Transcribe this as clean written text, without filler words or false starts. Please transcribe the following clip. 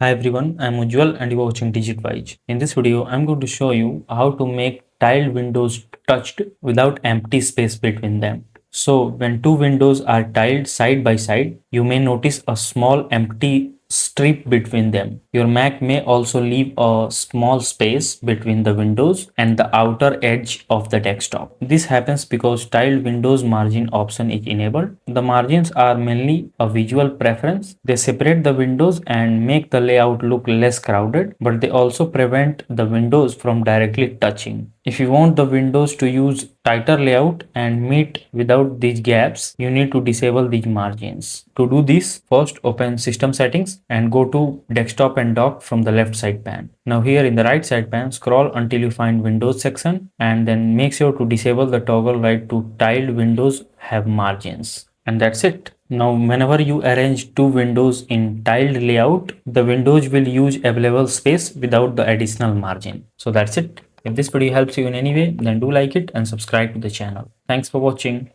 Hi everyone, I'm Ujjwal and you're watching DigitWise. In this video, I'm going to show you how to make tiled windows touched without empty space between them. So when two windows are tiled side by side, you may notice a small empty strip between them. Your Mac may also leave a small space between the windows and the outer edge of the desktop. This happens because tiled windows margin option is enabled. The margins are mainly a visual preference. They separate the windows and make the layout look less crowded, but they also prevent the windows from directly touching. If you want the windows to use tighter layout and meet without these gaps, you need to disable these margins. To do this, first open System Settings and go to Desktop and Dock from the left side pane. Now here in the right side pane, scroll until you find Windows section and then make sure to disable the toggle right to tiled windows have margins. And that's it. Now whenever you arrange two windows in tiled layout, the windows will use available space without the additional margin. So that's it. If this video helps you in any way, then do like it and subscribe to the channel. Thanks for watching.